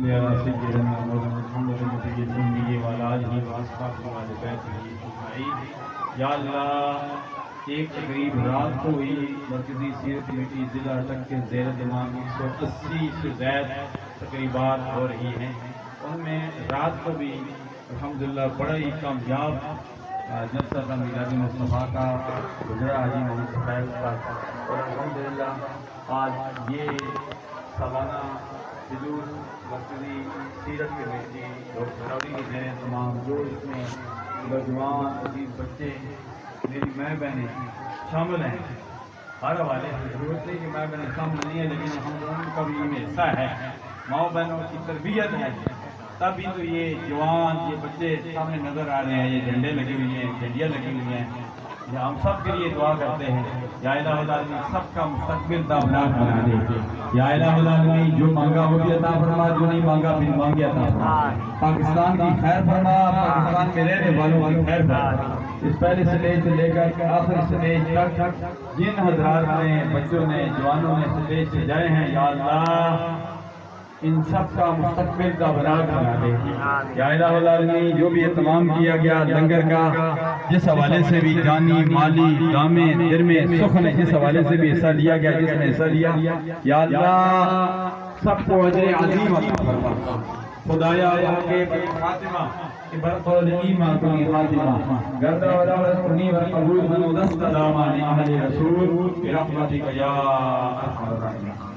یا سیدنا محمد نبی الأمی وعلی آلہ وأصحابہ وآل بیتہ اجمعین۔ یا اللہ، ایک تقریب رات کو ہی مرکزی سیرت کمیٹی ضلع اٹک کے زیر اہتمام 180 سے زائد تقریبات ہو رہی ہیں۔ ان میں رات کو بھی الحمدللہ بڑا ہی کامیاب جلسہ تھا میلاد مصطفیٰ کا گزرا حاجی محمد صاحب کا، اور الحمدللہ آج یہ سالانہ جلوس مرکزی سیرت کمیٹی ڈاکٹر کے زیر تمام جو اس میں نوجوان عزیز بچے میری ماں بہنیں شامل ہیں، ہر حوالے سے ضرورت نہیں کہ ماں بہنیں شامل نہیں ہیں، لیکن ہم ان کا بھی ان حصہ ہے، ماؤں بہنوں کی تربیت ہے، تبھی تو یہ جوان یہ بچے سامنے نظر آ رہے ہیں، یہ جھنڈے لگے ہوئے ہیں، جھنڈیاں لگی ہوئی ہیں۔ ہم سب کے لیے دعا کرتے ہیں، یا الہ العالمین سب کا مستقبل دامدار بنا دے، یا الہ العالمین جو مانگا وہ بھی عطا فرما، جو نہیں مانگا پھر مانگے عطا فرما، پاکستان کی خیر فرما، پاکستان میں رہنے والوں کی خیر فرما۔ اس پہلے سٹیج سے لے کر آخری سٹیج تک جن حضرات نے بچوں نے جوانوں نے سٹیج سجائے ہیں، یا اللہ ان سب کا مستقبل کا براق بنا دے، یا الہ العالمین جو بھی اہتمام کیا گیا لنگر کا، جس حوالے سے بھی جانی مالی دامے درمے سخن جس حوالے سے بھی حصہ لیا گیا، جس نے حصہ لیا، یا اللہ سب کو اجر عظیم عطا فرما۔ خدایا ان کے خاتمہ برقول ایمان کی خاتمہ گردہ وداولت کنی ورقبول من دست دامان اہل رسول برحمتک یا ارحم الراحمین۔